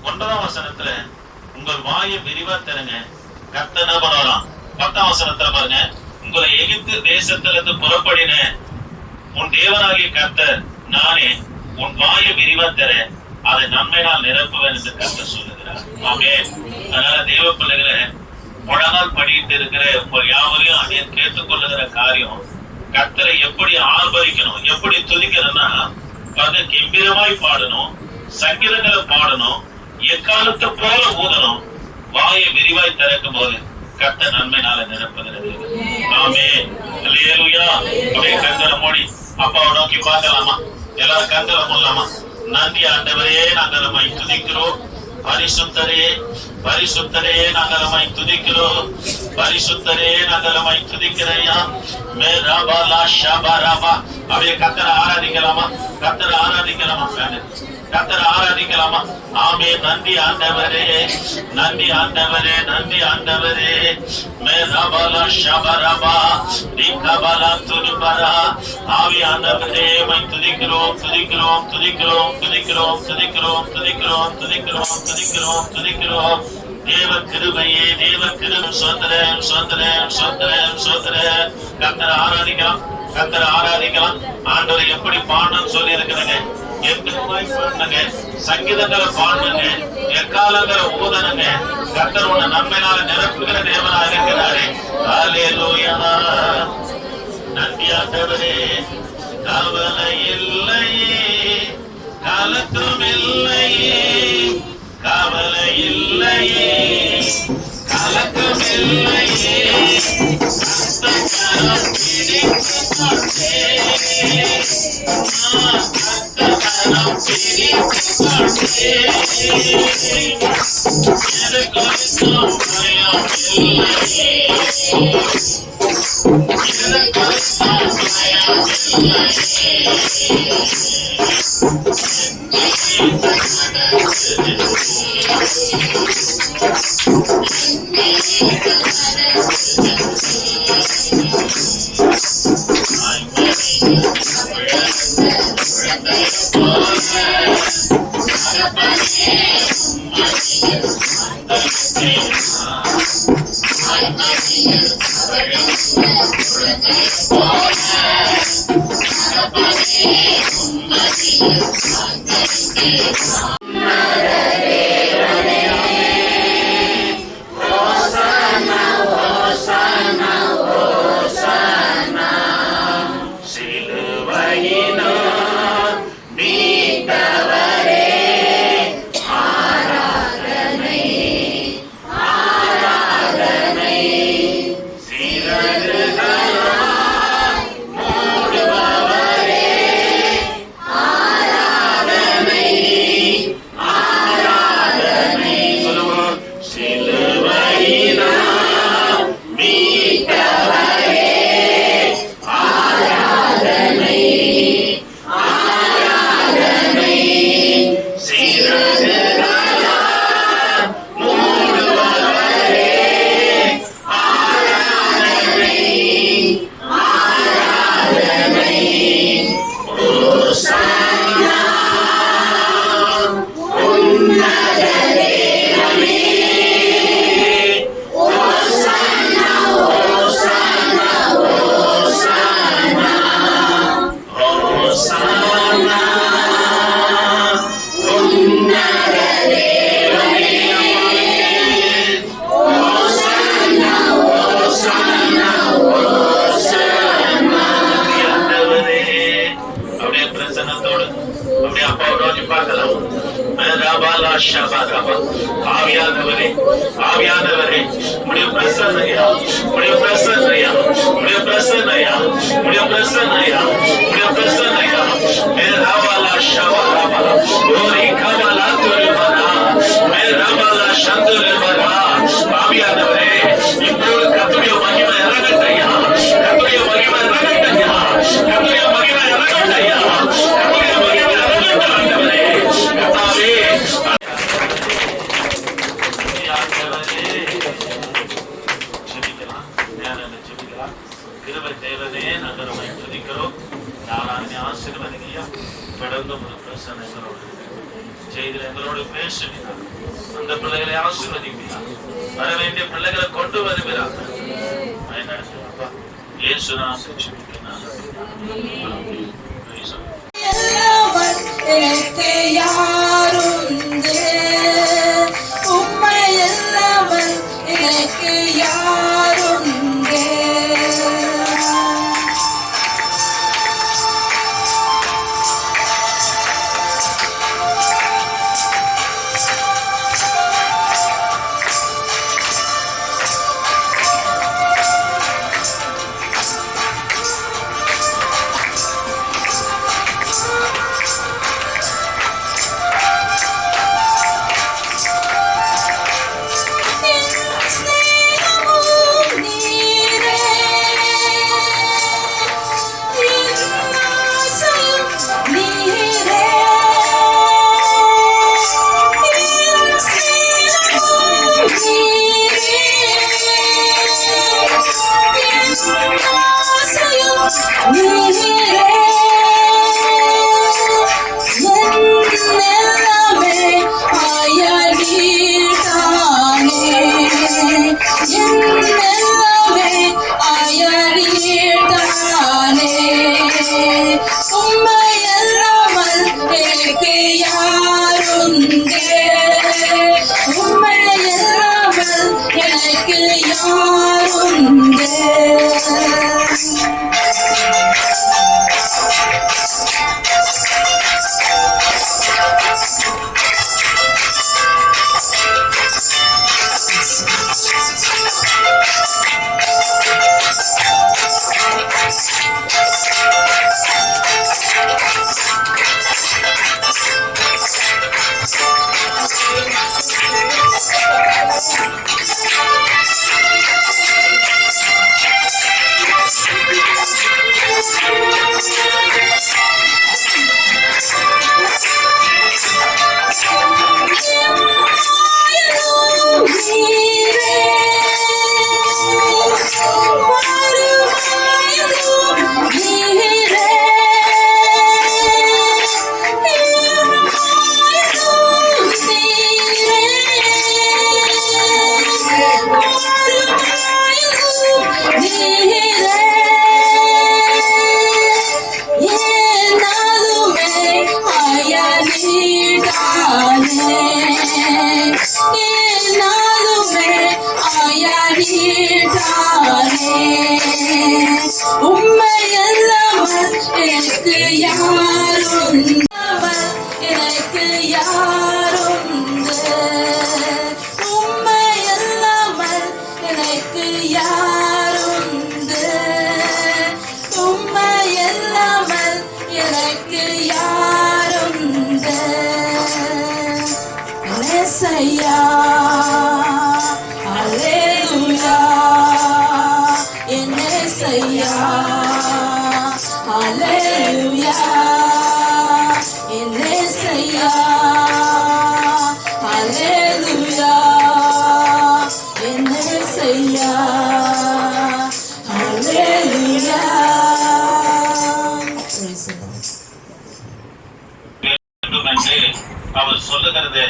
9ஆம் வசனத்துல உங்கள் வாயை விரிவா தருங்க, கர்த்தர் என்ன பண்ணலாம். 10ஆம் வசனத்துல பாருங்க, உங்களை எகிப்து தேசத்திலிருந்து புறப்படின உன் தேவனாகிய கர்த்தர் நானே, உன் வாயை விரிவா தர அதை நன்மையால் நிரப்புவேன் என்று கர்த்தர் சொல்லுகிறார். ஆமென். அதனால தேவ பிள்ளைகளை முழங்கால் படிட்டு இருக்கிற ஒரு யாவரையும் அதே கேட்டுக்கொள்ளுகிற காரியம், கர்த்தரை எப்படி ஆர்ப்பரிக்கணும், எப்படி துதிக்கணும்னா கம்பீரமாய் பாடணும், சங்கீதங்களை பாடணும், எக்காலத்தை போல ஊதணும். வாயை விரிவாய் திறக்கும் போது கர்த்தர் நன்மையினால நிரப்புகிறது. ஆமென். அல்லேலூயா. அப்படியே கண்களை மூடி அப்பாவை நோக்கி பார்க்கலாமா? எல்லாரும் கண்களை மூடலாமா? நன்றி ஆண்டவரே, நாங்கள் நம்மை துதிக்கிறோம். பரிசுத்தரே, பரிசுத்தரே, நாங்கள் நம்மை துதிக்கிறோம். பரிசுத்தரே, நாங்கள் நம்மை துதிக்கிறையா. அப்படியே கர்த்தரை ஆராதிக்கலாமா? கர்த்தரை ஆராதிக்கலாமா? கர்த்தரை ஆராதிக்கலாமா? ஆமே. நன்றி ஆண்டவரே, நன்றி ஆண்டவரே, நன்றி ஆண்டவரே. மேராபாலா ஷபரபா டிகபாலா துனிபரா. ஆவி ஆண்டவரே, மை துதிக்கிறோம், துதிக்கிறோம், துதிக்கிறோம், துதிக்கிறோம், துதிக்கிறோம், துதிக்கிறோம், துதிக்கிறோம், துதிக்கிறோம், துதிக்கிறோம். தேவ கிருபையே, தேவ கிருபை. சோதரன், சோதரன், சோதரன், சோதரன். கர்த்தரை ஆராதிக்கலாம், கர்த்தரை ஆராதிக்கலாம். ஆண்டவரை எப்படி பாடணும்னு சொல்லி இருக்கிறேங்க, சங்கீதங்களை பாடுங்க, எக்காலங்களை ஊதனுங்க. கர்த்தர் உன்னை நன்மையினால நிரப்புகிற தேவனா இருக்கிறாரே. அல்லேலூயா. நன்றி ஆண்டவரே. கவலை இல்லையே, கலக்கம் இல்லையே, கவலை இல்லையே, கலக்கம் இல்லையே. ஆவியானவரே, ஆவியானவரே, உடைய பிரசன்னையா, உடைய பிரசன்னையா, உடைய பிரசன்னையா, உடைய பிரசன்னையா, உடைய பிரசன்னையா. மேராவாலா ஷவாராவாலா ஓரி கமலா துருவனா மேராவாலா சந்துருவனா. ஆவியானவரே, இப்போது கர்த்தருடைய மகிமை இறங்கட்டையா, கர்த்தருடைய மகிமை இறங்கட்டையா, கர்த்தருடைய மகிமை இறங்கட்டையா, கர்த்தருடைய மகிமை இறங்கட்டையா. கர்த்தாவே கிருபை தேவனே, நாங்கள் உம்மை துதிக்கிறோம். ஆசீர்வதிங்க. தொடர்ந்து ஒரு பிரசன்னங்களோடு செய்கிற செய்வீரா. அந்த பிள்ளைகளை ஆசீர்வதிப்பீரா. வர வேண்டிய பிள்ளைகளை கொண்டு வருவீரா. இயேசு நாமத்தில் ஜெபிக்கிறேன். எனக்கு யாருண்டு உம்மை இல்லாமல் எனக்கு யாருண்டு அவர் சொல்லுகிறது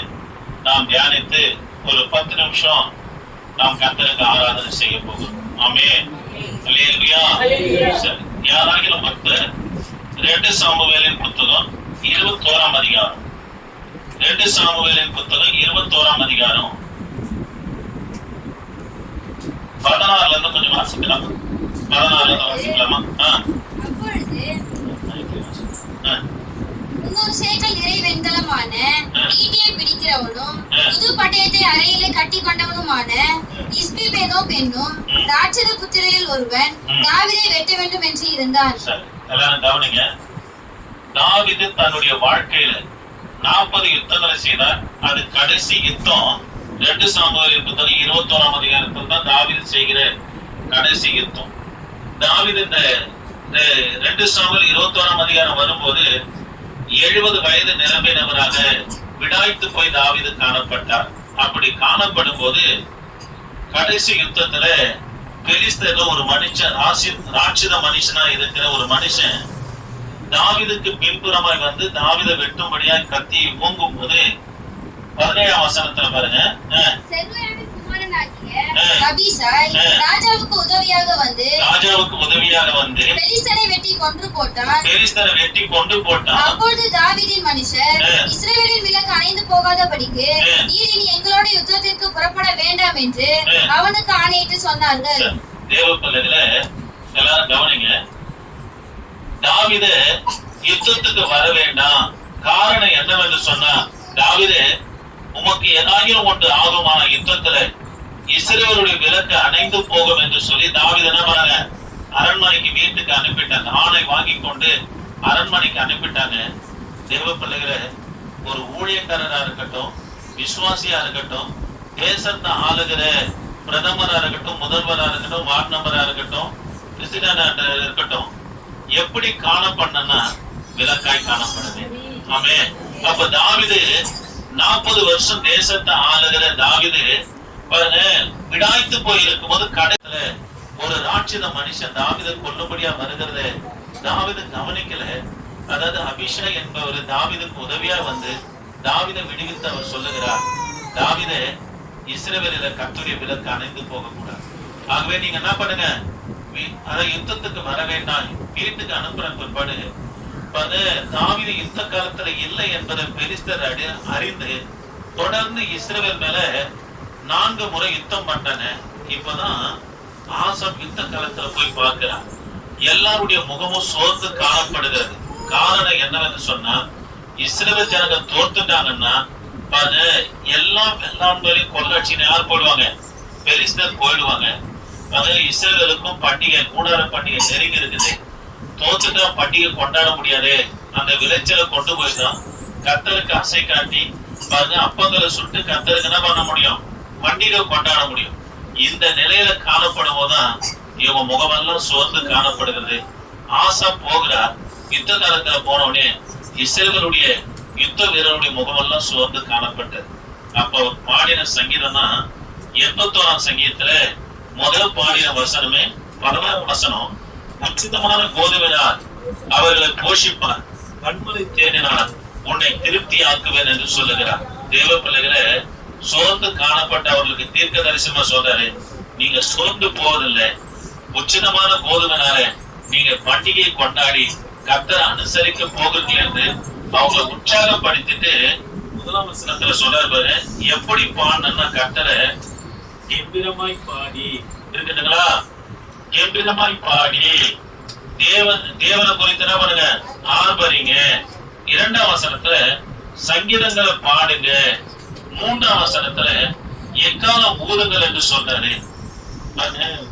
நாம் தியானித்து ஒரு 10 நிமிஷம் நாம் கர்த்தருக்கு ஆராதனை செய்ய போகிறோம். ஆமென். அல்லேலூயா. சரி, யாராகிலும் 2 சாமுவேலின் புத்தகம் 21ஆம் அதிகாரம். 2 சாமுவேலின் புத்தகம் 21ஆம் அதிகாரம் 16ல இருந்து கொஞ்சம் வாசிக்கலாம். 16ல இருந்து வாசிக்கலாமா? முன்னூறு சேக்கல் நிறை வெண்கலமான ஈட்டியை பிடிக்கிறவனும் புது பட்டயத்தை அறையிலே கட்டி கொண்டவனுமான இஸ்பிபேனோப் என்னும் ராட்சத புத்திரரில் ஒருவன் தாவீதை வெட்ட வேண்டும் என்று இருந்தான். எல்லாரும் கவனிங்க. தாவீது தன்னுடைய வாழ்க்கையில 40 யுத்தங்களை செய்தார். அது கடைசி யுத்தம் 2 சாமுவேல் புத்தகம் 21ஆம் அதிகாரத்தில் தான் தாவீது செய்கிற கடைசி யுத்தம். தாவீது இந்த 2 சாமுவேல் 21ஆம் அதிகாரம் வரும்போது 70 வயது நிரம்பினவராக விடாய்த்து போய் தாவீது காணப்பட்டார். அப்படி காணப்படும் போது கடைசி யுத்தத்துல பெலிஸ்தர்ல ஒரு மனுஷன், ராட்சத மனுஷனா இருக்கிற ஒரு மனுஷன் தாவீதுக்கு பின்புறமாய் வந்து தாவீதை வெட்டும்படியாய் கத்தியை ஓங்கும் போது 17ஆம் வசனத்துல பாருங்க. செருயாவின் குமாரனாகிய அபிசாய் ராஜாவுக்கு உதவியாக வந்து பெலிஸ்தரை வெட்டி கொன்று போட்டான். அப்பொழுது தாவீதின் மனுஷர் இஸ்ரவேலின் விலக்கு அணைந்து போகாதபடிக்கு நீர் இனி எங்களோட யுத்தத்திற்கு புறப்பட வேண்டாம் என்று அவனுக்கு ஆணையிட்டு சொன்னார்கள். தேவ பிள்ளைகளே, எல்லாரும் கவனிங்க. தாவீது யுத்தத்துக்கு வர வேண்டாம். காரணம் என்னவென்று சொன்னா, தாவீது உமக்கு ஏதாயிரம் ஒன்று ஆகுமான யுத்தத்துல இஸ்ரவேலுடைய விலக்கு அணைந்து போகும் என்று சொல்லி தாவீது என்ன பண்ணாங்க, அரண்மனைக்கு வீட்டுக்கு அனுப்பிட்டாங்க. ஆணை வாங்கி கொண்டு அரண்மனைக்கு அனுப்பிட்டாங்க. தேவ பிள்ளைகளை, ஒரு ஊழியக்காரரா இருக்கட்டும், விசுவாசியா இருக்கட்டும், தேசத்தை ஆளுகிற பிரதமரா இருக்கட்டும், முதல்வரா இருக்கட்டும், வார்டு மெம்பரா இருக்கட்டும், பிரசிடண்டா இருக்கட்டும், எப்படி காணப்படணும்னா விலக்காய் காணப்படுது. ஆமே. அப்ப தாவீது 40 வருஷம் தேசத்தை ஆளுகிற தாவீது பாருங்க, விடாய்த்து போயிருக்கும் போது கடைசியில ஒரு ராட்சித மனுஷன் தாவீதை கொல்லும்படியா வருகிறது. தாவீது கவனிக்கல. அதாவது அபிஷேக் என்பவர் தாவீதுக்கு உதவியா வந்து தாவீதை விடுவித்து அவர் சொல்லுகிறார், தாவீதே, இஸ்ரவேலில கர்த்தருடைய விலக்கு அணைந்து போக கூடாது. ஆகவே நீங்க என்ன பண்ணுங்க, அதை யுத்தத்துக்கு வர வேண்டாம், வீட்டுக்கு அனுப்புற பிற்பாடு தாவீது யுத்த காலத்துல இல்லை என்பதை பெலிஸ்தர் அறிந்து தொடர்ந்து இஸ்ரவேல் மேல 4 முறை யுத்தம் பண்ணாங்க. இப்பதான் ஆசாப் யுத்த காலத்துல போய் பார்க்கிறார். எல்லாருடைய முகமும் சோர்ந்து காணப்படுகிறது. காரணம் என்னவென்று சொன்னா, இஸ்ரவேல் ஜனங்க தோத்துட்டாங்கன்னா பாருங்க, எல்லா வெள்ளாண்மையிலும் கொள்ளாட்சின்னு யார் போயிடுவாங்க, பெலிஸ்தர் போயிடுவாங்க. அது இஸ்ரவேலுக்கும் பண்டிகை, கூடார பண்டிகை நெருங்கி இருக்குது. தோத்துட்டா பண்டிகை கொண்டாட முடியாது. அந்த விளைச்சலை கொண்டு போய்தான் கர்த்தருக்கு அசை காட்டி பாருங்க, அப்பங்களை சுட்டு கர்த்தருக்கு என்ன பண்ண முடியும், பண்டிகை கொண்டாட முடியும். இந்த நிலையில காணப்படும் போதுதான் இவங்க முகமெல்லாம் சோர்ந்து காணப்படுகிறது. ஆசா போகிறார். யுத்த காலத்துல போனவுடனே இஸ்ரவேலுடைய யுத்த வீரருடைய முகமெல்லாம் சோர்ந்து காணப்பட்டது. அப்ப பாடின சங்கீதம்னா 81ஆம் சங்கீதத்துல முதல் பாடின வசனமே 16ஆம் வசனம். உச்சிதமான கோதுமையால் அவர்களை போஷிப்பார், கண்மலை தேனினால் உன்னை திருப்தி ஆக்குவேன் என்று சொல்லுகிறார். தேவ பிள்ளைகளை, சோர்ந்து காணப்பட்ட அவர்களுக்கு தீர்க்க தரிசனமா சொல்றாரு, நீங்க சோர்ந்து போவதில்லை. உச்சிதமான கோதுமைனால நீங்க பண்டிகை கொண்டாடி கர்த்தரை அனுசரிக்க போகிறீர்கள் என்று அவங்களை உற்சாகப்படுத்திட்டு 1ஆம் வசனத்துல சொல்றாரு, எப்படி பாடணும்னா கர்த்தரை கம்பீரமாய் பாடி இருக்குதுங்களா, கம்பீரமாய் பாடி தேவனை குறித்து என்ன பண்ணுங்க, ஆர்ப்பரிங்க. 2ஆம் வசனத்துல சங்கீதங்களை பாடுங்க. 3ஆம் வசனத்துல எக்காலம் ஊதுங்கள் என்று சொல்றாரு. Amen.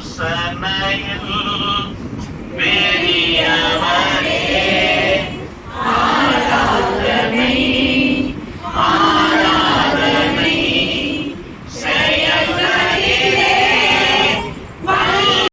யோசனையில் பெரியவரே